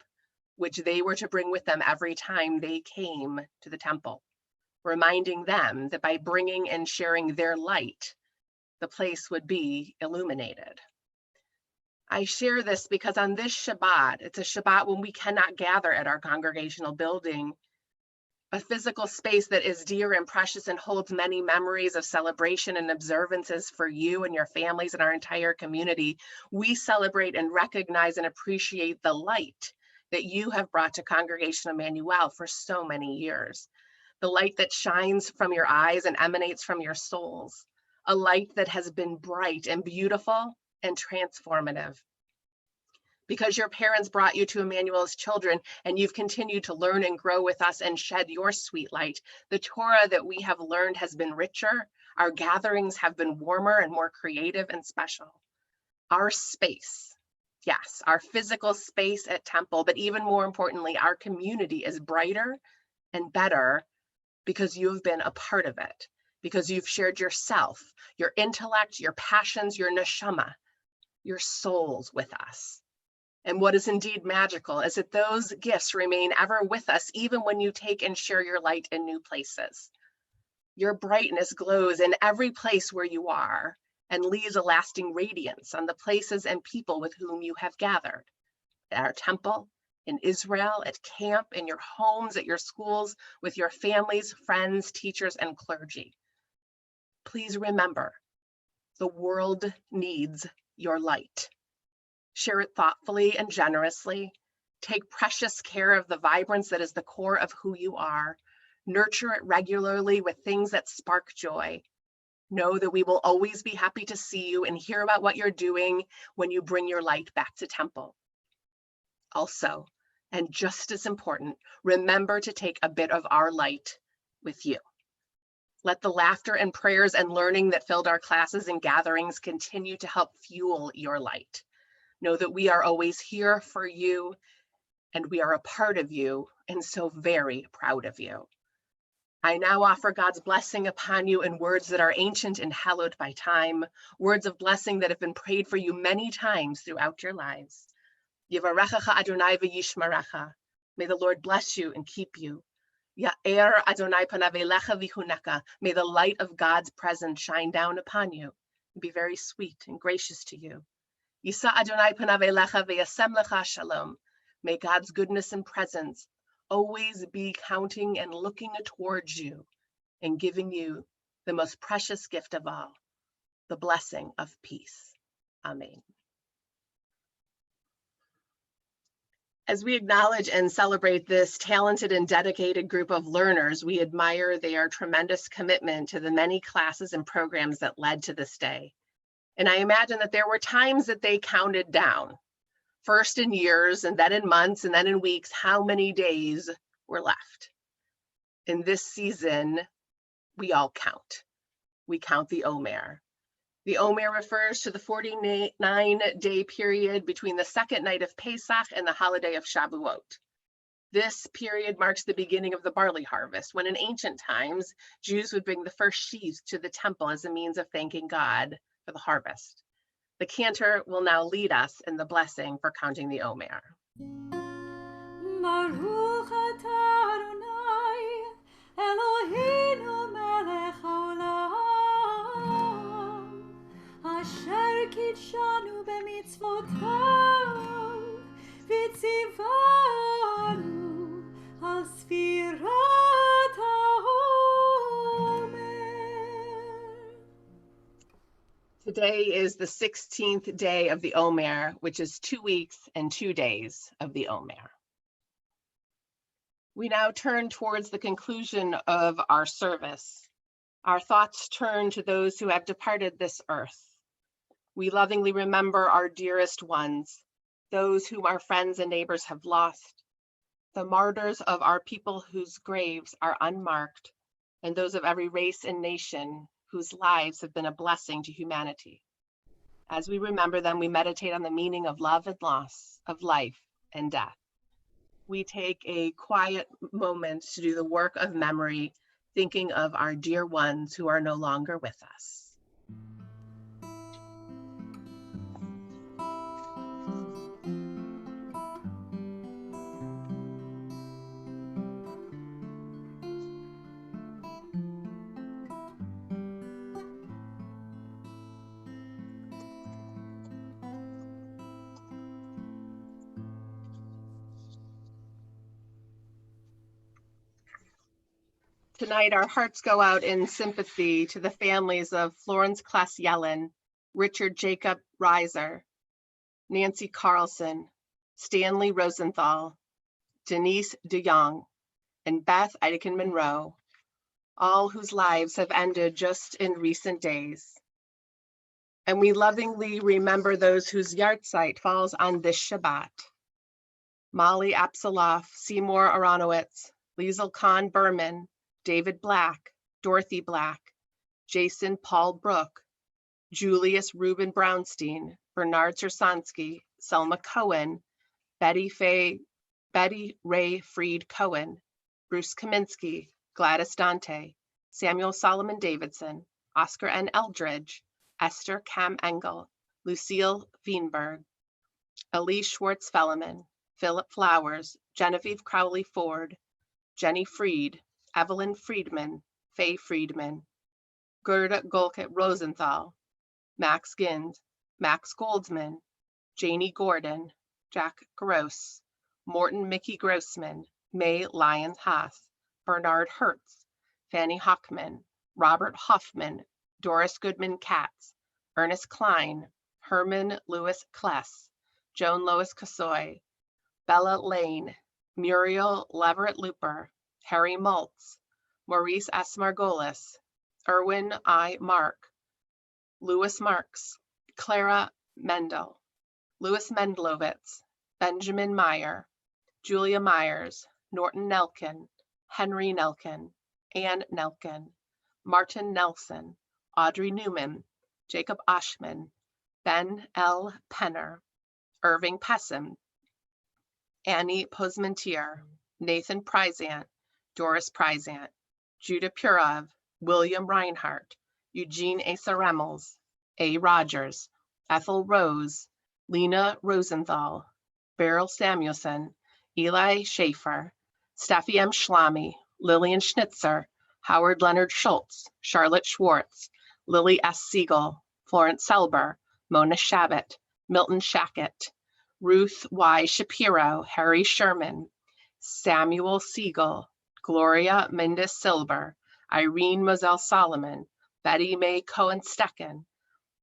which they were to bring with them every time they came to the temple, reminding them that by bringing and sharing their light, the place would be illuminated. I share this because on this Shabbat, it's a Shabbat when we cannot gather at our congregational building, a physical space that is dear and precious and holds many memories of celebration and observances for you and your families and our entire community. We celebrate and recognize and appreciate the light that you have brought to Congregation Emmanuel for so many years. The light that shines from your eyes and emanates from your souls, a light that has been bright and beautiful and transformative. Because your parents brought you to Emmanuel's children and you've continued to learn and grow with us and shed your sweet light, the Torah that we have learned has been richer. Our gatherings have been warmer and more creative and special. Our space, yes, our physical space at Temple, but even more importantly, our community is brighter and better because you've been a part of it, because you've shared yourself, your intellect, your passions, your neshama, your souls with us. And what is indeed magical is that those gifts remain ever with us, even when you take and share your light in new places. Your brightness glows in every place where you are and leaves a lasting radiance on the places and people with whom you have gathered. At our temple, in Israel, at camp, in your homes, at your schools, with your families, friends, teachers, and clergy. Please remember, the world needs your light. Share it thoughtfully and generously. Take precious care of the vibrance that is the core of who you are. Nurture it regularly with things that spark joy. Know that we will always be happy to see you and hear about what you're doing when you bring your light back to Temple. Also, and just as important, remember to take a bit of our light with you. Let the laughter and prayers and learning that filled our classes and gatherings continue to help fuel your light. Know that we are always here for you and we are a part of you and so very proud of you. I now offer God's blessing upon you in words that are ancient and hallowed by time, words of blessing that have been prayed for you many times throughout your lives. Yivarechecha Adonai v'yishmerecha. May the Lord bless you and keep you. Ya'er Adonai panav elecha v'chuneka. May the light of God's presence shine down upon you and be very sweet and gracious to you. Yisa Adonai panav elecha v'yasem lecha shalom. May God's goodness and presence always be counting and looking towards you and giving you the most precious gift of all, the blessing of peace. Amen. As we acknowledge and celebrate this talented and dedicated group of learners, we admire their tremendous commitment to the many classes and programs that led to this day. And I imagine that there were times that they counted down, first in years and then in months and then in weeks, how many days were left. In this season, we all count. We count the Omer. The Omer refers to the 49-day period between the second night of Pesach and the holiday of Shavuot. This period marks the beginning of the barley harvest, when in ancient times, Jews would bring the first sheaves to the temple as a means of thanking God for the harvest. The cantor will now lead us in the blessing for counting the Omer. Baruch atah Adonai, Eloheinu melech haolam, asher kidshanu b'mitzvotav, v'tzivanu al sfirat haomer. Today is the 16th day of the Omer, which is 2 weeks and 2 days of the Omer. We now turn towards the conclusion of our service. Our thoughts turn to those who have departed this earth. We lovingly remember our dearest ones, those whom our friends and neighbors have lost, the martyrs of our people whose graves are unmarked, and those of every race and nation whose lives have been a blessing to humanity. As we remember them, we meditate on the meaning of love and loss, of life and death. We take a quiet moment to do the work of memory, thinking of our dear ones who are no longer with us. Tonight, our hearts go out in sympathy to the families of Florence Klaas Yellen, Richard Jacob Reiser, Nancy Carlson, Stanley Rosenthal, Denise DeYoung, and Beth Eideken Monroe, all whose lives have ended just in recent days. And we lovingly remember those whose yahrzeit falls on this Shabbat. Molly Apsaloff, Seymour Aronowitz, Liesl Kahn Berman, David Black, Dorothy Black, Jason Paul Brook, Julius Reuben Brownstein, Bernard Cersansky, Selma Cohen, Betty Ray Freed Cohen, Bruce Kaminsky, Gladys Dante, Samuel Solomon Davidson, Oscar N. Eldridge, Esther Cam Engel, Lucille Wienberg, Elise Schwartz Felleman, Philip Flowers, Genevieve Crowley Ford, Jenny Freed, Evelyn Friedman, Faye Friedman, Gerda Golkett Rosenthal, Max Gind, Max Goldsman, Janie Gordon, Jack Gross, Morton Mickey Grossman, May Lyons Haas, Bernard Hertz, Fanny Hockman, Robert Hoffman, Doris Goodman Katz, Ernest Klein, Herman Lewis Kless, Joan Lois Cassoy, Bella Lane, Muriel Leverett Looper, Harry Maltz, Maurice S. Margolis, Erwin I. Mark, Louis Marks, Clara Mendel, Louis Mendlovitz, Benjamin Meyer, Julia Myers, Norton Nelkin, Henry Nelkin, Ann Nelkin, Martin Nelson, Audrey Newman, Jacob Oshman, Ben L. Penner, Irving Pessim, Annie Posmentier, Nathan Prizant, Doris Prizant, Judah Purov, William Reinhardt, Eugene Asa Remmels, A. Rogers, Ethel Rose, Lena Rosenthal, Beryl Samuelson, Eli Schaefer, Steffi M. Schlamy, Lillian Schnitzer, Howard Leonard Schultz, Charlotte Schwartz, Lily S. Siegel, Florence Selber, Mona Shabbat, Milton Shackett, Ruth Y. Shapiro, Harry Sherman, Samuel Siegel, Gloria Mendes Silber, Irene Moselle Solomon, Betty Mae Cohen Stecken,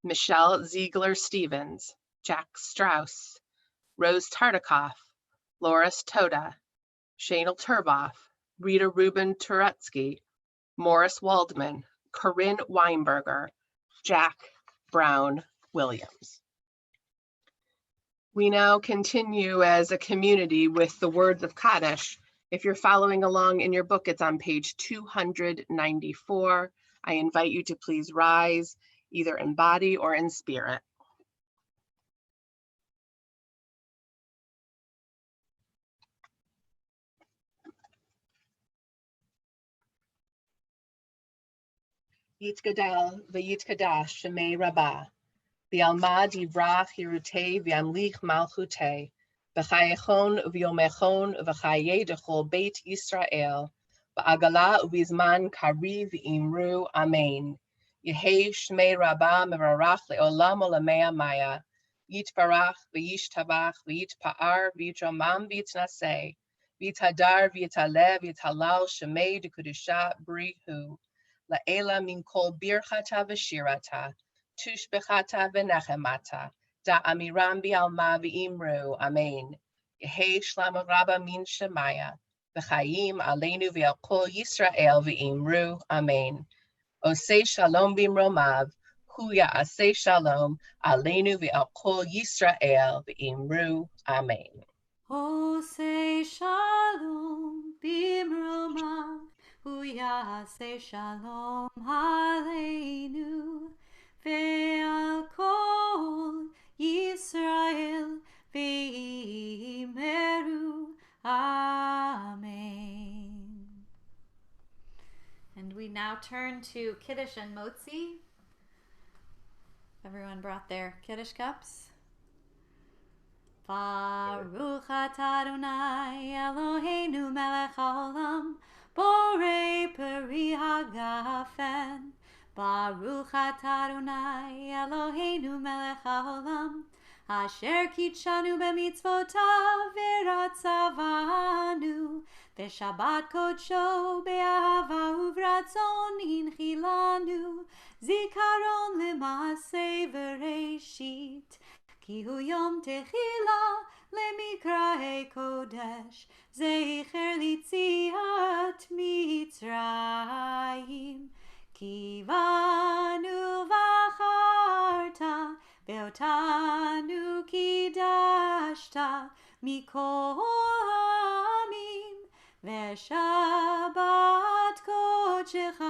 Michelle Ziegler Stevens, Jack Strauss, Rose Tartikoff, Loris Toda, Shanel Turboff, Rita Rubin Turetsky, Morris Waldman, Corinne Weinberger, Jack Brown Williams. We now continue as a community with the words of Kaddish. If you're following along in your book, it's on page 294. I invite you to please rise, either in body or in spirit. Yitgadal v'yitkadash shemei rabbah. V'alma divrach hirutei v'amlich malchutei. V'chayechon v'yomechon v'chaye dechol beit Yisrael. V'agala u'bizman kari v'imru amen. Yehei shmei rabbah mevarach le'olam olamea maya. Yitbarach v'yishtabach v'yitpa'ar v'yitromam v'yitnaseh. V'yitadar v'yitaleh v'yitalal shemei dekudusha brihu. La'ela min kol birchata v'shirata. Tushbechata v'nechemata, da amiram bi'alma v'imru, amen. Yehei shlam rabba min shemaya, v'chayim aleinu v'al kol Yisrael v'imru, amen. Osei shalom b'imromav, hu ya'asei shalom, aleinu v'al kol Yisrael v'imru, amen. Osei shalom bimromav, hu yaseh shalom aleinu, ve'al kol Yisrael v'imeru, amen. And we now turn to Kiddush and Motzi. Everyone brought their Kiddush cups. Baruch atah Adonai Eloheinu melech haolam, borei peri hagafen. Baruch atah Adonai Eloheinu melech haolam, asher kitshanu b'mitzvotav v'ratzavanu ושבת קודשו באהבה וברצון הנחילנו, זיכרון למעשה וראשית, כי הוא יום תחילה למקראי קודש, זכר ליציאת מצרים. כי בנו בחרת ואותנו קידשת מכל העמים, ושבת קודשך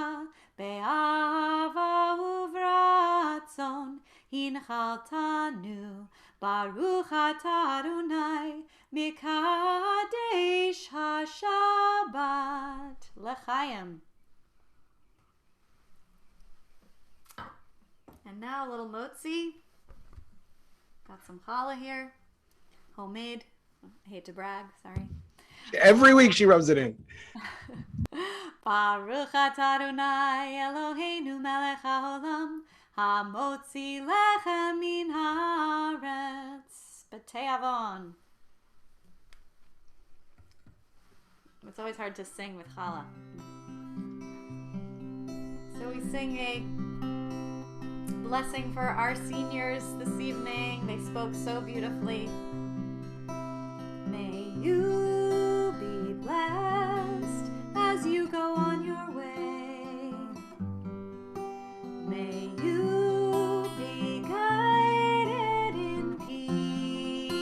באהבה וברצון הנחלתנו. ברוך אתה אדוני מקדש השבת. לחיים. And now a little motzi. Got some challah here. Homemade. I hate to brag, sorry. Every week she rubs it in. Baruch atah Adonai Eloheinu melech haolam, hamotzi lechem min haaretz b'te'avon. It's always hard to sing with challah. So we sing a blessing for our seniors this evening. They spoke so beautifully. May you be blessed as you go on your way. May you be guided in peace.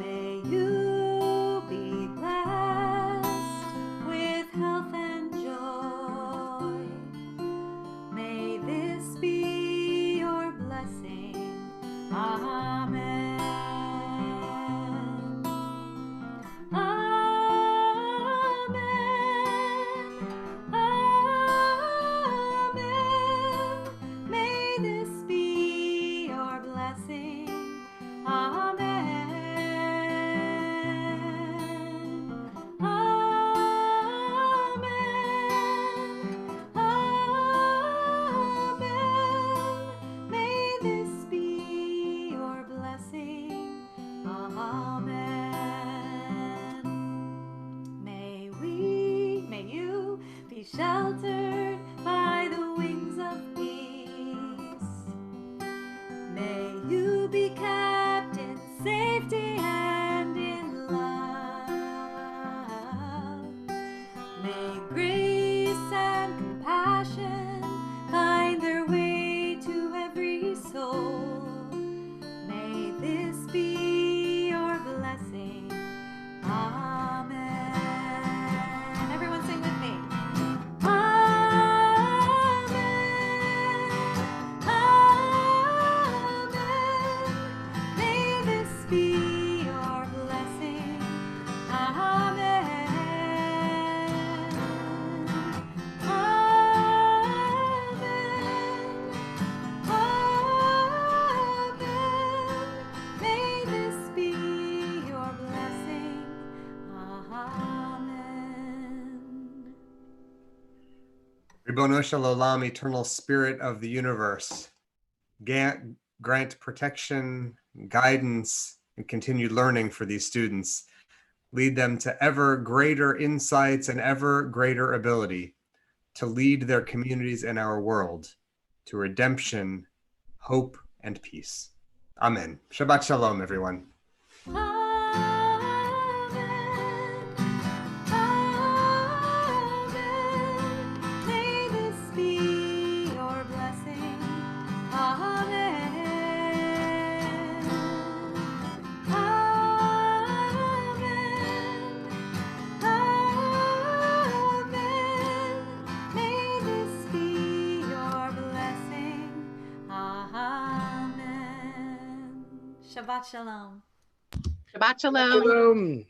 May you be blessed with health and joy. May this be your blessing. Amen. Sheltered by the wings of peace. May you be kept in safety and in love. May grace and compassion find their way to every soul. May this be your blessing. Amen. Everyone sing with me. Ribono Shel Olam, eternal spirit of the universe, grant protection, guidance, and continued learning for these students. Lead them to ever greater insights and ever greater ability to lead their communities and our world to redemption, hope, and peace. Amen. Shabbat Shalom, everyone. Shabbat Shalom. Shabbat Shalom. Shalom.